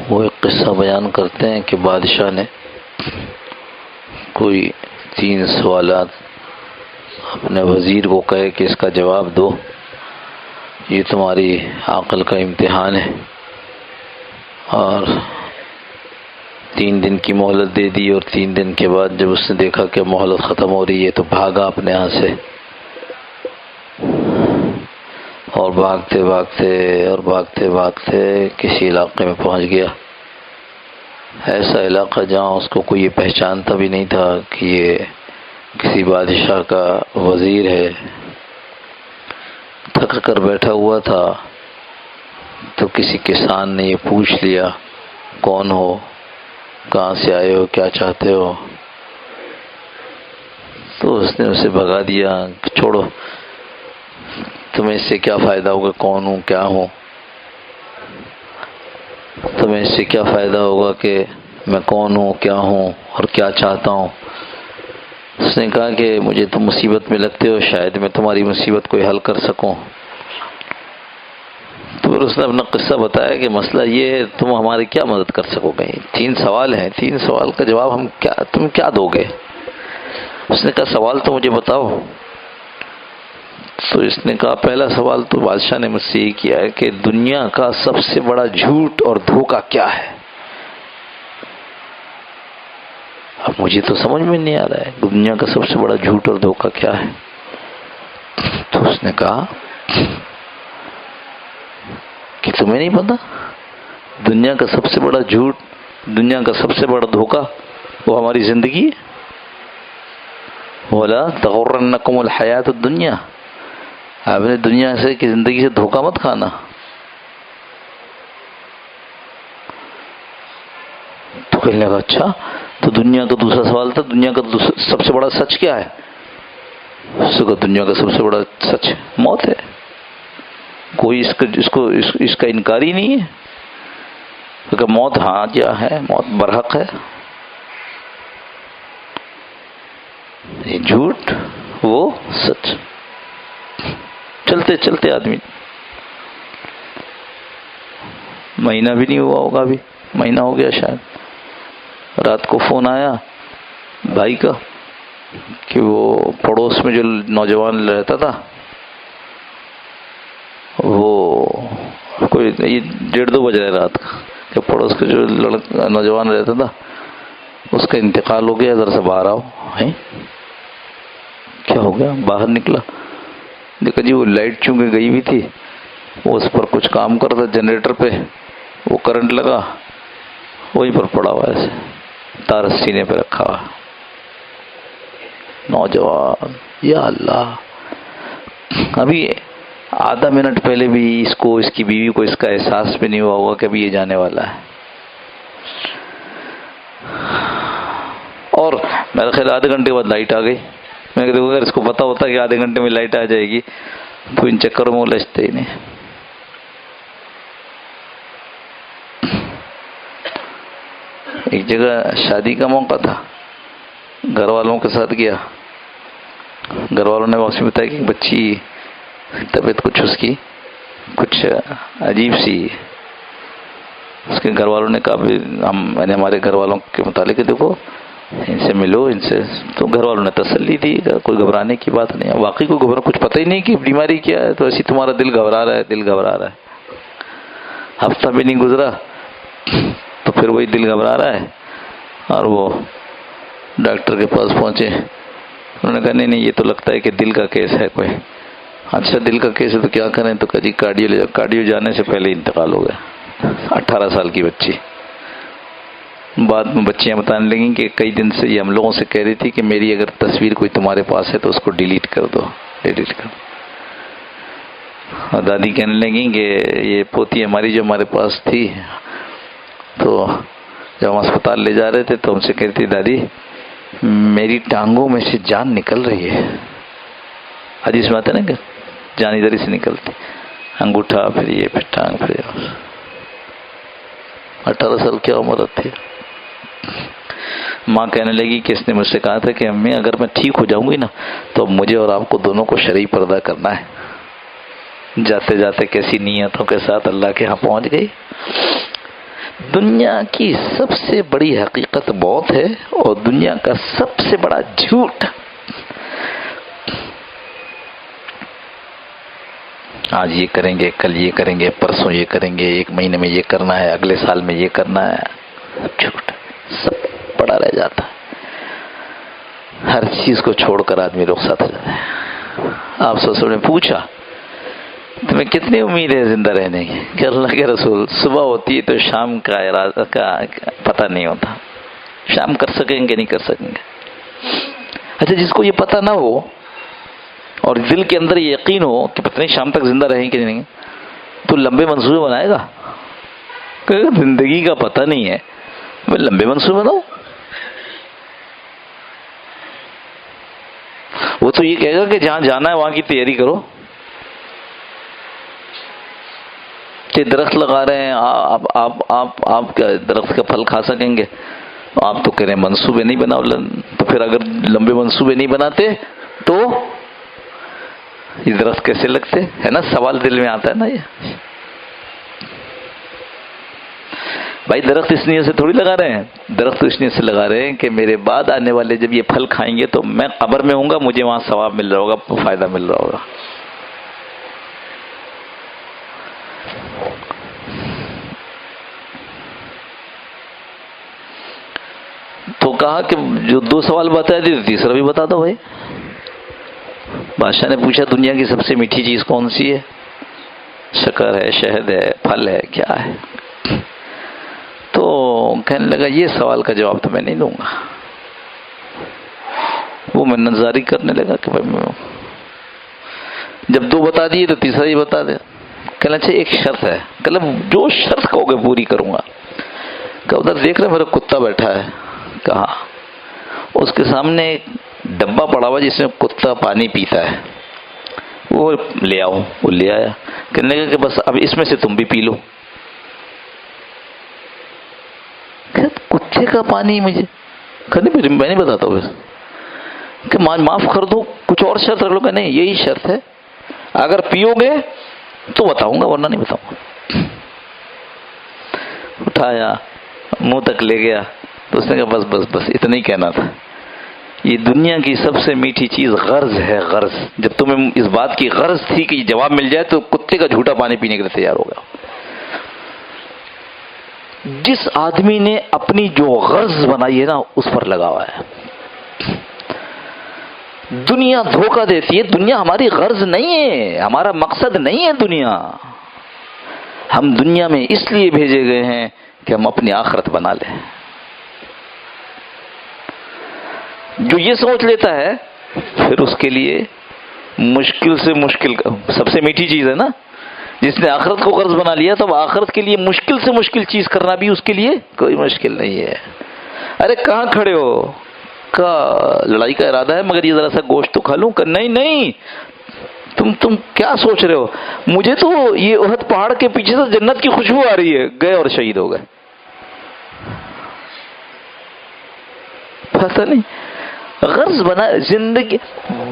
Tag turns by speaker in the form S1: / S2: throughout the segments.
S1: وہ ایک قصہ بیان کرتے ہیں کہ بادشاہ نے کوئی 3 سوالات اپنے وزیر کو کہے کہ اس کا جواب دو، یہ تمہاری عقل کا امتحان ہے، اور 3 دن کی مہلت دے دی، اور 3 دن کے بعد جب اس نے دیکھا کہ مہلت ختم ہو رہی ہے تو بھاگا اپنے یہاں سے، اور بھاگتے بھاگتے کسی علاقے میں پہنچ گیا، ایسا علاقہ جہاں اس کو کوئی یہ پہچانتا بھی نہیں تھا کہ یہ کسی بادشاہ کا وزیر ہے۔ تھک کر بیٹھا ہوا تھا تو کسی کسان نے یہ پوچھ لیا، کون ہو، کہاں سے آئے ہو، کیا چاہتے ہو؟ تو اس نے اسے بھگا دیا، چھوڑو، تمہیں اس سے کیا فائدہ ہوگا، کون ہوں، کیا ہوں، تمہیں اس سے کیا فائدہ ہوگا کہ میں کون ہوں، کیا ہوں اور کیا چاہتا ہوں؟ اس نے کہا کہ مجھے تم مصیبت میں لگتے ہو، شاید میں تمہاری مصیبت کو حل کر سکوں۔ تو پھر اس نے اپنا قصہ بتایا کہ مسئلہ یہ ہے، تم ہماری کیا مدد کر سکو گے؟ 3 سوال ہیں، 3 سوال کا جواب تم کیا دو گے؟ اس نے کہا سوال تو مجھے بتاؤ۔ تو اس نے کہا پہلا سوال تو بادشاہ نے مجھ سے یہ کیا ہے کہ دنیا کا سب سے بڑا جھوٹ اور دھوکہ کیا ہے؟ اب مجھے تو سمجھ میں نہیں آ رہا ہے دنیا کا سب سے بڑا جھوٹ اور دھوکہ کیا ہے۔ تو اس نے کہا کہ تمہیں نہیں پتا دنیا کا سب سے بڑا جھوٹ، دنیا کا سب سے بڑا دھوکہ وہ ہماری زندگی ہے۔ وَلَا تَغُرَّنَّكُمُ الْحَيَاةُ الدُّنْيَا، آپ نے دنیا سے کی زندگی سے دھوکہ مت کھانا۔ تو کہنے لگا اچھا، تو دنیا کا دوسرا سوال تھا دنیا کا سب سے بڑا سچ کیا ہے؟ اس کو دنیا کا سب سے بڑا سچ موت ہے، کوئی اس کا انکار ہی نہیں ہے، کیونکہ موت ہاں کیا ہے، موت برحق ہے، یہ جھوٹ وہ سچ۔ چلتے چلتے آدمی مہینہ بھی نہیں ہوا ہوگا، ابھی مہینہ ہو گیا شاید، رات کو فون آیا بھائی کا کہ وہ پڑوس میں جو نوجوان رہتا تھا، وہ کوئی 1:30-2 بج رہے رات کا، کہ پڑوس کا جو نوجوان رہتا تھا اس کا انتقال ہو گیا، ذرا سے باہر آؤ۔ کیا ہو گیا؟ باہر نکلا، دیکھا جی وہ لائٹ چونکہ گئی ہوئی تھی، وہ اس پر کچھ کام کر رہا تھا جنریٹر پہ، وہ کرنٹ لگا، وہیں پر پڑا ہوا ایسے، تار سینے پہ رکھا ہوا نوجوان۔ یا اللہ، ابھی آدھا منٹ پہلے بھی اس کی بیوی کو اس کا احساس بھی نہیں ہوا ہوگا کہ ابھی یہ جانے والا ہے، اور میرا خیال آدھے گھنٹے بعد لائٹ آ گئی۔ میں نے کہا اگر اس کو پتا ہوتا کہ آدھے گھنٹے میں لائٹ آ جائے گی تو ان چکروں میں لچتے ہی نہیں۔ ایک جگہ شادی کا موقع تھا، گھر والوں کے ساتھ گیا، گھر والوں نے واپس بتایا کہ بچی طبیعت اس کی کچھ عجیب سی، اس کے گھر والوں نے کہا میں نے ہمارے گھر والوں کے متعلق دیکھو ان سے ملو، ان سے، تو گھر والوں نے تسلی دی، کوئی گھبرانے کی بات نہیں ہے، واقعی کوئی کچھ پتہ ہی نہیں کہ بیماری کیا ہے، تو ایسی تمہارا دل گھبرا رہا ہے۔ ہفتہ بھی نہیں گزرا تو پھر وہی دل گھبرا رہا ہے، اور وہ ڈاکٹر کے پاس پہنچے، انہوں نے کہا نہیں یہ تو لگتا ہے کہ دل کا کیس ہے کوئی۔ اچھا دل کا کیس ہے تو کیا کریں؟ تو کہا جی کارڈیو جانے سے پہلے انتقال ہو گیا، 18 سال کی بچی۔ بعد میں بچیاں بتانے لگیں کہ کئی دن سے یہ ہم لوگوں سے کہہ رہی تھی کہ میری اگر تصویر کوئی تمہارے پاس ہے تو اس کو ڈیلیٹ کر دو، اور دادی کہنے لگیں کہ یہ پوتی ہماری جو ہمارے پاس تھی، تو جب ہم اسپتال لے جا رہے تھے تو ہم سے کہتی دادی میری ٹانگوں میں سے جان نکل رہی ہے، حدیث میں آتا ہے نا کہ جان ادھر ہی سے نکلتی، انگوٹھا پھر یہ پھر ٹانگ پھر یہ۔ 18 سال کی عمر تھی۔ ماں کہنے لگی کہ اس نے مجھ سے کہا تھا کہ امی اگر میں ٹھیک ہو جاؤں گی نا تو مجھے اور آپ کو دونوں کو شرعی پردہ کرنا ہے۔ جاتے جاتے کیسی نیتوں کے ساتھ اللہ کے ہاں پہنچ گئی۔ دنیا کی سب سے بڑی حقیقت موت ہے اور دنیا کا سب سے بڑا جھوٹ آج یہ کریں گے، کل یہ کریں گے، پرسوں یہ کریں گے، ایک مہینے میں یہ کرنا ہے، اگلے سال میں یہ کرنا ہے، سب جھوٹ، سب پڑا رہ جاتا ہے۔ ہر چیز کو چھوڑ کر آدمی رخصت ہو جاتا ہے۔ آپ نے پوچھا تمہیں کتنی امید ہے زندہ رہنے کی؟ کہ اللہ کے رسول صبح ہوتی ہے تو شام کا ارادہ کا پتہ نہیں ہوتا، شام کر سکیں گے نہیں کر سکیں گے۔ اچھا، جس کو یہ پتہ نہ ہو اور دل کے اندر یہ یقین ہو کہ پتہ نہیں شام تک زندہ رہیں کہ نہیں، تو لمبے منصوبے بنائے گا؟ کہ زندگی کا پتہ نہیں ہے، میں لمبے منصوبے بناؤں؟ وہ تو یہ کہے گا کہ جہاں جانا ہے وہاں کی تیاری کرو، کہ درخت لگا رہے ہیں آپ کیا درخت کا پھل کھا سکیں گے؟ آپ تو کہہ رہے ہیں منصوبے نہیں بناؤ، تو پھر اگر لمبے منصوبے نہیں بناتے تو یہ درخت کیسے لگتے؟ ہے نا سوال دل میں آتا ہے نا یہ۔ بھائی درخت اس نیت سے تھوڑی لگا رہے ہیں، درخت اس نیت سے لگا رہے ہیں کہ میرے بعد آنے والے جب یہ پھل کھائیں گے تو میں قبر میں ہوں گا، مجھے وہاں ثواب مل رہا ہوگا، فائدہ مل رہا ہوگا۔ تو کہا کہ جو 2 سوال بتایا تھے تیسرا بھی بتا دو بھائی۔ بادشاہ نے پوچھا دنیا کی سب سے میٹھی چیز کون سی ہے؟ شکر ہے، شہد ہے، پھل ہے، کیا ہے؟ تو کہنے لگا یہ سوال کا جواب تو میں نہیں دوں گا۔ وہ میں نظاری کرنے لگا کہ بھائی میں جب 2 بتا دیے تو تیسرا ہی بتا دے۔ کہنا اچھا ایک شرط ہے، کہ جو شرط کہو گے پوری کروں گا۔ کہ ادھر دیکھ رہے میرا کتا بیٹھا ہے، کہا اس کے سامنے ایک ڈبہ پڑا ہوا جس میں کتا پانی پیتا ہے، وہ لے آؤ۔ وہ لے آیا، کہنے لگا کہ بس اب اس میں سے تم بھی پی لو۔ کتے کا پانی مجھے میں نہیں بتاتا ہوں کہ معاف کر دو، کچھ اور شرط رکھ لو۔ کہ نہیں یہی شرط ہے، اگر پیو گے تو بتاؤں گا ورنہ نہیں بتاؤں گا۔ اٹھایا منہ تک لے گیا تو اس نے کہا بس بس بس اتنا ہی کہنا تھا۔ یہ دنیا کی سب سے میٹھی چیز غرض ہے، غرض۔ جب تمہیں اس بات کی غرض تھی کہ یہ جواب مل جائے تو کتے کا جھوٹا پانی پینے کے لیے تیار ہو گیا۔ جس آدمی نے اپنی جو غرض بنائی ہے نا اس پر لگا ہوا ہے۔ دنیا دھوکہ دیتی ہے، دنیا ہماری غرض نہیں ہے، ہمارا مقصد نہیں ہے دنیا۔ ہم دنیا میں اس لیے بھیجے گئے ہیں کہ ہم اپنی آخرت بنا لیں۔ جو یہ سوچ لیتا ہے پھر اس کے لیے مشکل سے مشکل، سب سے میٹھی چیز ہے نا، جس نے آخرت کو غرض بنا لیا تو آخرت کے لیے مشکل سے مشکل چیز کرنا بھی اس کے لیے کوئی مشکل نہیں ہے۔ ارے کہاں کھڑے ہو؟ کا لڑائی کا ارادہ ہے مگر یہ ذرا سا گوشت تو کھا لوں۔ کہ نہیں نہیں، تم کیا سوچ رہے ہو؟ مجھے تو یہ احد پہاڑ کے پیچھے سے جنت کی خوشبو آ رہی ہے۔ گئے اور شہید ہو گئے۔ پتہ نہیں غرض بنا زندگی۔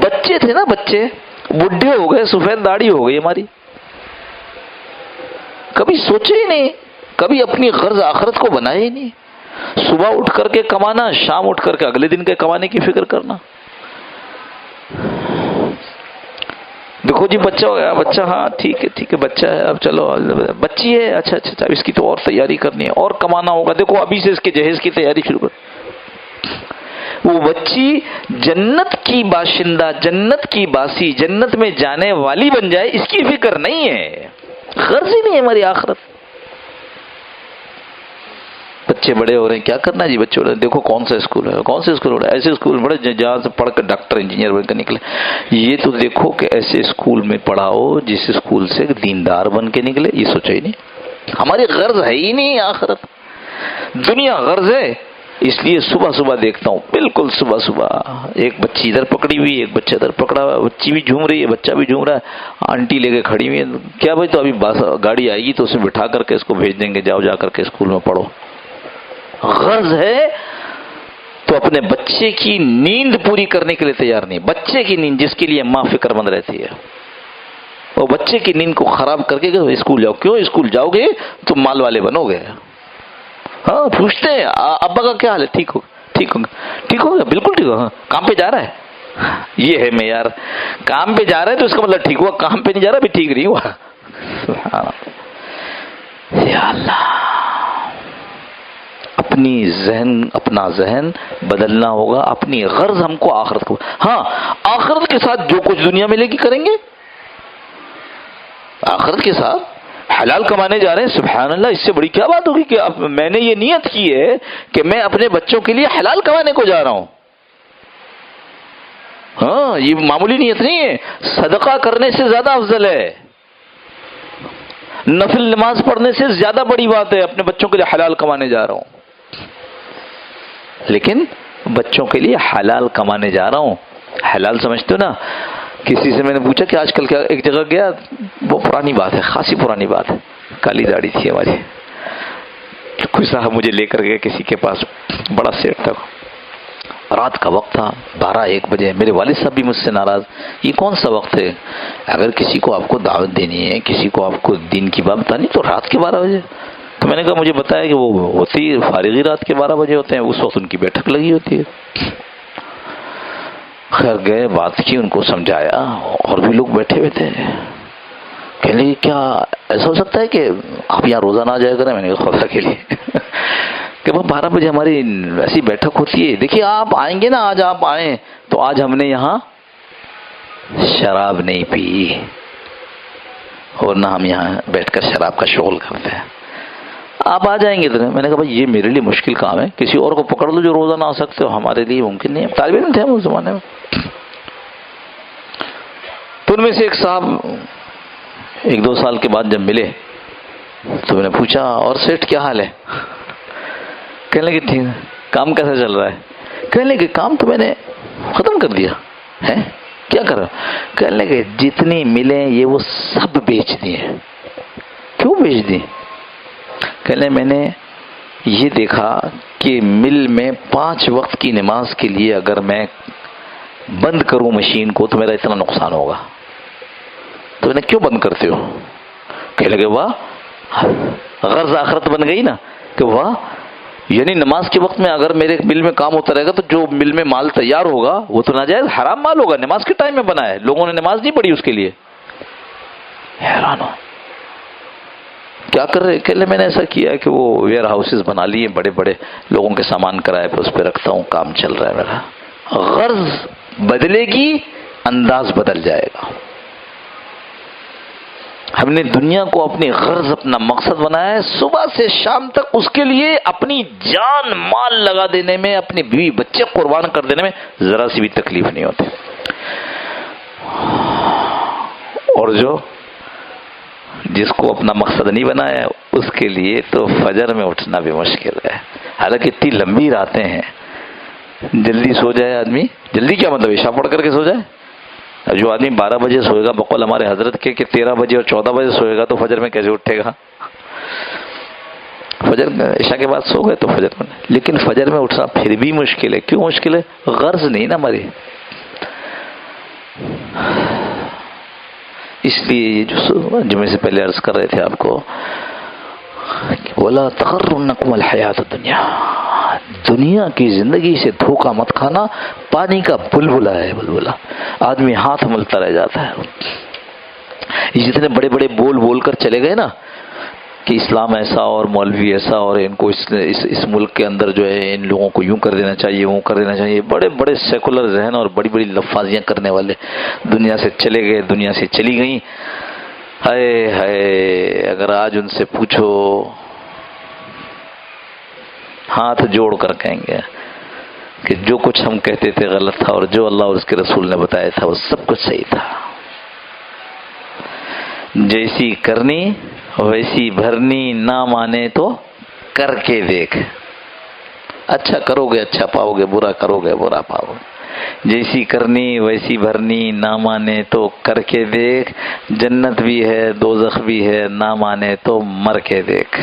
S1: بچے تھے نا، بچے بڈھے ہو گئے، سفید داڑھی ہو گئی ہماری، کبھی سوچے ہی نہیں، کبھی اپنی غرض آخرت کو بنایا ہی نہیں۔ صبح اٹھ کر کے کمانا، شام اٹھ کر کے اگلے دن کے کمانے کی فکر کرنا۔ دیکھو جی بچہ ہو گیا، بچہ ہاں ٹھیک ہے بچہ ہے، اب چلو بچی ہے، اچھا اس کی تو اور تیاری کرنی ہے اور کمانا ہوگا، دیکھو ابھی سے اس کے جہیز کی تیاری شروع کر۔ وہ بچی جنت کی باشندہ، جنت کی باسی، جنت میں جانے والی بن جائے اس کی فکر نہیں ہے، غرض ہی نہیں ہے ہماری آخرت۔ بچے بڑے ہو رہے ہیں، کیا کرنا جی بچے ہو رہے ہیں، دیکھو کون سا اسکول ہے، کون سے اسکول ہو رہا ہے، ایسے اسکول میں پڑھے جہاں سے پڑھ کر ڈاکٹر انجینئر بن کر نکلے۔ یہ تو دیکھو کہ ایسے اسکول میں پڑھاؤ جس اسکول سے دیندار بن کے نکلے، یہ سوچا ہی نہیں۔ ہماری غرض ہے ہی نہیں آخرت، دنیا غرض ہے۔ اس لیے صبح دیکھتا ہوں، بالکل صبح ایک بچی ادھر پکڑی ہوئی، ایک بچہ ادھر پکڑا ہوا، بچی بھی جھوم رہی ہے، بچہ بھی جھوم رہا ہے، آنٹی لے کے کھڑی ہوئی ہے۔ کیا بھائی تو ابھی گاڑی آئے گی تو اسے بٹھا کر کے اس کو بھیج دیں گے، جاؤ جا کر کے اسکول میں پڑھو۔ غرض ہے تو اپنے بچے کی نیند پوری کرنے کے لیے تیار نہیں۔ بچے کی نیند جس کے لیے ماں فکر مند رہتی ہے، وہ بچے کی نیند کو خراب کر کے اسکول جاؤ۔ کیوں اسکول جاؤ گے تو مال والے بنو گے، ہاں پوچھتے ہیں ابا کا کیا حال ہے، ٹھیک ہوگا ٹھیک ہوگا ٹھیک ہوگا بالکل ٹھیک ہوگا، ہاں کام پہ جا رہا ہے، یہ ہے معیار. کام پہ جا رہا ہے تو اس کا مطلب ٹھیک ہوا، کام پہ نہیں جا رہا بھی ٹھیک نہیں ہوا. سبحان اللہ. یا اللہ، اپنا ذہن بدلنا ہوگا، اپنی غرض ہم کو آخرت کو. ہاں آخرت کے ساتھ جو کچھ دنیا ملے گی کریں گے، آخرت کے ساتھ حلال کمانے جا رہے ہیں، سبحان اللہ، اس سے بڑی کیا بات ہوگی کہ اب میں نے یہ نیت کی ہے کہ میں اپنے بچوں کے لیے حلال کمانے کو جا رہا ہوں. ہاں یہ معمولی نیت نہیں ہے، صدقہ کرنے سے زیادہ افضل ہے، نفل نماز پڑھنے سے زیادہ بڑی بات ہے، اپنے بچوں کے لیے حلال کمانے جا رہا ہوں. لیکن بچوں کے لیے حلال کمانے جا رہا ہوں، حلال سمجھتے ہو نا. کسی سے میں نے پوچھا کہ آج کل کیا، ایک جگہ گیا، وہ پرانی بات ہے، خاصی پرانی بات ہے، کالی داڑھی تھی ہماری، کوئی صاحب مجھے لے کر گیا کسی کے پاس، بڑا سیٹ تھا، رات کا وقت تھا، 12-1 بجے. میرے والد صاحب بھی مجھ سے ناراض، یہ کون سا وقت ہے، اگر کسی کو آپ کو دعوت دینی ہے، کسی کو آپ کو دین کی بات بتانی تو رات کے 12 بجے. تو میں نے کہا مجھے بتایا کہ وہ ہوتی فارغی رات کے 12 بجے ہوتے ہیں، اس وقت ان کی بیٹھک لگی ہوتی ہے. خیر گئے، بات کی، ان کو سمجھایا، اور بھی لوگ بیٹھے ہوئے تھے. کہنے لگے کیا ایسا ہو سکتا ہے کہ آپ یہاں روزانہ آ جایا کریں؟ میں نے کہا خدا کے لیے کہ 12 بجے ہماری ایسی بیٹھک ہوتی ہے. دیکھیے آپ آئیں گے نا، آج آپ آئیں تو آج ہم نے یہاں شراب نہیں پی، اور نہ ہم یہاں بیٹھ کر شراب کا شغل کرتے ہیں. آپ آ جائیں گے تو میں نے کہا بھائی یہ میرے لیے مشکل کام ہے، کسی اور کو پکڑ لو جو روزانہ آ سکتے ہو، ہمارے لیے ممکن نہیں ہے. طالب علم تھے ہم اس زمانے میں. تو ان میں سے ایک صاحب 1-2 سال کے بعد جب ملے تو میں نے پوچھا اور سیٹ کیا حال ہے؟ کہنے لگے ٹھیک ہے. کام کیسا چل رہا ہے؟ کہنے لگے کام تو میں نے ختم کر دیا ہے. کیا کر رہا؟ کہنے لگے جتنی ملیں یہ وہ سب بیچ دیے. کیوں بیچ دی؟ کہنے میں نے یہ دیکھا کہ مل میں 5 وقت کی نماز کے لیے اگر میں بند کروں مشین کو تو میرا اتنا نقصان ہوگا. تو میں نے کیوں بند کرتے ہو؟ کہنے لگے واہ، غرض آخرت بن گئی نا کہ واہ، یعنی نماز کے وقت میں اگر میرے مل میں کام ہوتا رہے گا تو جو مل میں مال تیار ہوگا وہ تو ناجائز حرام مال ہوگا، نماز کے ٹائم میں بنا ہے، لوگوں نے نماز نہیں پڑھی اس کے لیے. حیران ہو کیا کر رہے؟ کہ میں نے ایسا کیا کہ وہ ویئر ہاؤسز بنا لیے، بڑے بڑے لوگوں کے سامان کرائے پہ اس پہ رکھتا ہوں، کام چل رہا ہے میرا. غرض بدلے گی، انداز بدل جائے گا. ہم نے دنیا کو اپنی غرض، اپنا مقصد بنایا ہے، صبح سے شام تک اس کے لیے اپنی جان مال لگا دینے میں، اپنے بیوی بچے قربان کر دینے میں ذرا سی بھی تکلیف نہیں ہوتی. اور جس کو اپنا مقصد نہیں بنایا اس کے لیے تو فجر میں اٹھنا بھی مشکل ہے. حالانکہ اتنی لمبی راتیں ہیں، جلدی سو جائے آدمی، جلدی کیا مطلب عشاء پڑھ کر کے سو جائے. جو آدمی 12 بجے سوئے گا بقول ہمارے حضرت کے کہ 13 بجے اور 14 بجے سوئے گا تو فجر میں کیسے اٹھے گا؟ فجر عشاء کے بعد سو گئے تو فجر میں، لیکن فجر میں اٹھنا پھر بھی مشکل ہے. کیوں مشکل ہے؟ غرض نہیں نا ہماری. اس لیے یہ جو جمعے سے پہلے عرض کر رہے تھے آپ کو، وَلَا تَغُرَّنَّكُمُ الْحَيَاةُ الدُّنْيَا، دنیا کی زندگی سے دھوکہ مت کھانا. پانی کا بلبلا ہے، بلبلا، آدمی ہاتھ ملتا رہ جاتا ہے. یہ جتنے بڑے بڑے بول کر چلے گئے نا کہ اسلام ایسا اور مولوی ایسا اور ان کو اس ملک کے اندر جو ہے ان لوگوں کو یوں کر دینا چاہیے، وہ کر دینا چاہیے، بڑے بڑے سیکولر ذہن اور بڑی بڑی لفاظیاں کرنے والے دنیا سے چلے گئے، دنیا سے چلی گئیں. ہائے ہائے، اگر آج ان سے پوچھو ہاتھ جوڑ کر کہیں گے کہ جو کچھ ہم کہتے تھے غلط تھا اور جو اللہ اور اس کے رسول نے بتایا تھا وہ سب کچھ صحیح تھا. جیسی کرنی ویسی بھرنی، نہ مانے تو کر کے دیکھ. اچھا کرو گے اچھا پاؤ گے، برا کرو گے برا پاؤ گے. جیسی کرنی ویسی بھرنی، نہ مانے تو کر کے دیکھ. جنت بھی ہے دوزخ بھی ہے، نہ مانے تو مر کے دیکھ.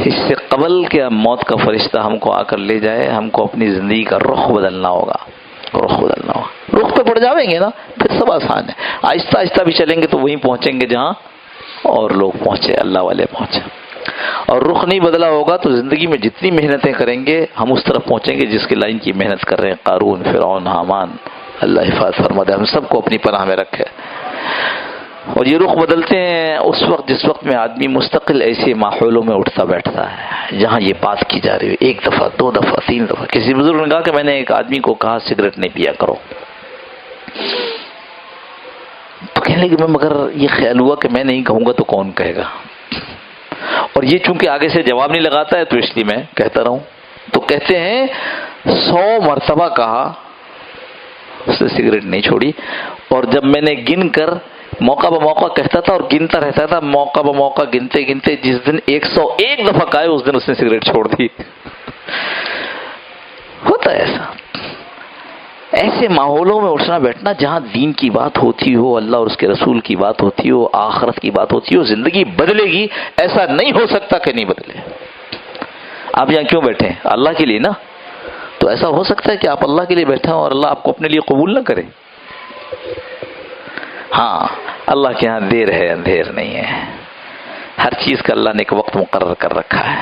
S1: اس سے قبل کہ موت کا فرشتہ ہم کو آ کر لے جائے، ہم کو اپنی زندگی کا رخ بدلنا ہوگا. رخ تو پڑ جاویں گے نا، پھر سب آسان ہے. آہستہ آہستہ بھی چلیں گے تو وہیں پہنچیں گے جہاں اور لوگ پہنچے، اللہ والے پہنچے. اور رخ نہیں بدلا ہوگا تو زندگی میں جتنی محنتیں کریں گے ہم اس طرف پہنچیں گے جس کی لائن کی محنت کر رہے ہیں. قارون، فرعون، حامان، اللہ حفاظت فرما دے، ہم سب کو اپنی پناہ میں رکھے. اور یہ رخ بدلتے ہیں اس وقت جس وقت میں آدمی مستقل ایسے ماحولوں میں اٹھتا بیٹھتا ہے جہاں یہ بات کی جا رہی ہے، ایک دفعہ، دو دفعہ، تین دفعہ. کسی بزرگ نے کہا کہ میں نے ایک آدمی کو کہا سگریٹ نہیں پیا کرو، تو کہنے لگے مگر یہ خیال ہوا کہ میں نہیں کہوں گا تو کون کہے گا، اور یہ چونکہ آگے سے جواب نہیں لگاتا ہے تو اس لیے میں کہتا رہوں. تو کہتے ہیں 100 مرتبہ کہا، اس نے سگریٹ نہیں چھوڑی. اور جب میں نے گن کر موقع بہ موقع کہتا تھا اور گنتا رہتا تھا، موقع بہ موقع گنتے گنتے جس دن 101 دفعہ کہا اس دن اس نے سگریٹ چھوڑ دی. ہوتا ہے ایسا. ایسے ماحولوں میں اٹھنا بیٹھنا جہاں دین کی بات ہوتی ہو، اللہ اور اس کے رسول کی بات ہوتی ہو، آخرت کی بات ہوتی ہو، زندگی بدلے گی. ایسا نہیں ہو سکتا کہ نہیں بدلے. آپ یہاں کیوں بیٹھے ہیں؟ اللہ کے لیے نا. تو ایسا ہو سکتا ہے کہ آپ اللہ کے لیے بیٹھے ہوں اور اللہ آپ کو اپنے لیے قبول نہ کرے. ہاں، اللہ کے ہاں دیر ہے اندھیر نہیں ہے. ہر چیز کا اللہ نے ایک وقت مقرر کر رکھا ہے.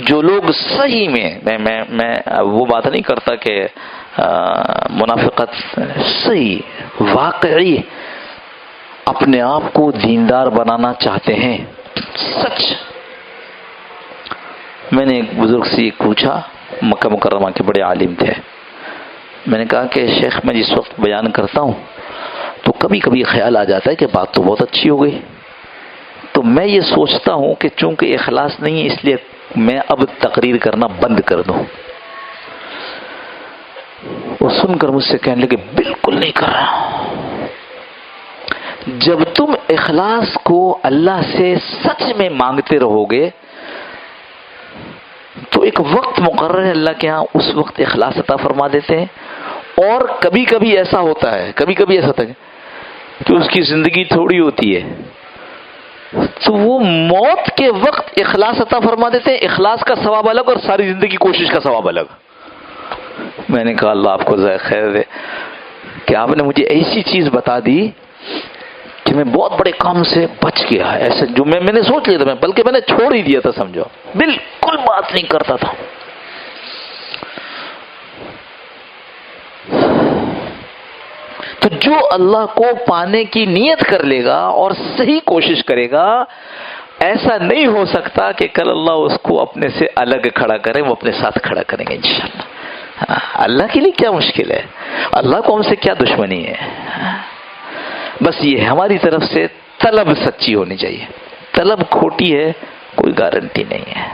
S1: جو لوگ صحیح میں وہ بات نہیں کرتا کہ منافقت، صحیح واقعی اپنے آپ کو دیندار بنانا چاہتے ہیں، سچ. میں نے ایک بزرگ سے پوچھا، مکہ مکرمہ کے بڑے عالم تھے. میں نے کہا کہ شیخ میں جس وقت بیان کرتا ہوں تو کبھی کبھی خیال آ جاتا ہے کہ بات تو بہت اچھی ہو گئی، تو میں یہ سوچتا ہوں کہ چونکہ اخلاص نہیں ہے اس لیے میں اب تقریر کرنا بند کر دوں. وہ سن کر مجھ سے کہنے لگے بالکل نہیں کر رہا. جب تم اخلاص کو اللہ سے سچ میں مانگتے رہو گے تو ایک وقت مقرر ہے اللہ کے ہاں، اس وقت اخلاص عطا فرما دیتے ہیں. اور کبھی کبھی ایسا ہوتا ہے کہ اس کی زندگی تھوڑی ہوتی ہے تو وہ موت کے وقت اخلاص عطا فرما دیتے ہیں. اخلاص کا ثواب الگ اور ساری زندگی کوشش کا ثواب الگ. میں نے کہا اللہ آپ کو جزائے خیر دے کہ آپ نے مجھے ایسی چیز بتا دی کہ میں بہت بڑے کام سے بچ گیا. ایسے جو میں نے سوچ لیا تھا، بلکہ میں نے چھوڑ ہی دیا تھا، سمجھو بالکل بات نہیں کرتا تھا. تو جو اللہ کو پانے کی نیت کر لے گا اور صحیح کوشش کرے گا، ایسا نہیں ہو سکتا کہ کل اللہ اس کو اپنے سے الگ کھڑا کرے، وہ اپنے ساتھ کھڑا کریں گے انشاءاللہ. اللہ کے لیے کیا مشکل ہے، اللہ کو ہم سے کیا دشمنی ہے. بس یہ ہماری طرف سے طلب سچی ہونی چاہیے. طلب کھوٹی ہے کوئی گارنٹی نہیں ہے،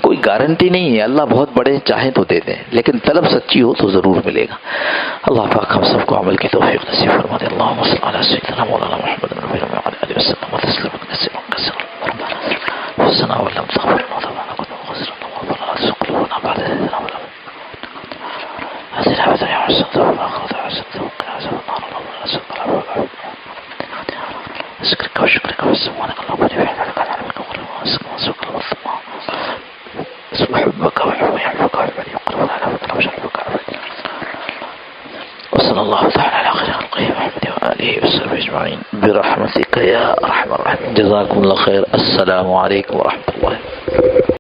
S1: کوئی گارنٹی نہیں ہے. اللہ بہت بڑے چاہیں تو دے دیں، لیکن طلب سچی ہو تو ضرور ملے گا. اللہ پاک ہم سب کو عمل کی توفیق نصیب فرما دے. اللہم صل علی سیدنا مولانا محمد وعلی آلہ وسلم تسلیما کثیرا کثیرا وصنا ولم تغفر لنا ذکرک و شکرک و سبحانک اللہم وبحمدک وصلی اللہ تعالی علی خیر خلقہ محمد وآلہ وصحبہ اجمعین برحمتک یا ارحم الراحمین. جزاکم اللہ خیر. السلام علیکم ورحمۃ اللہ.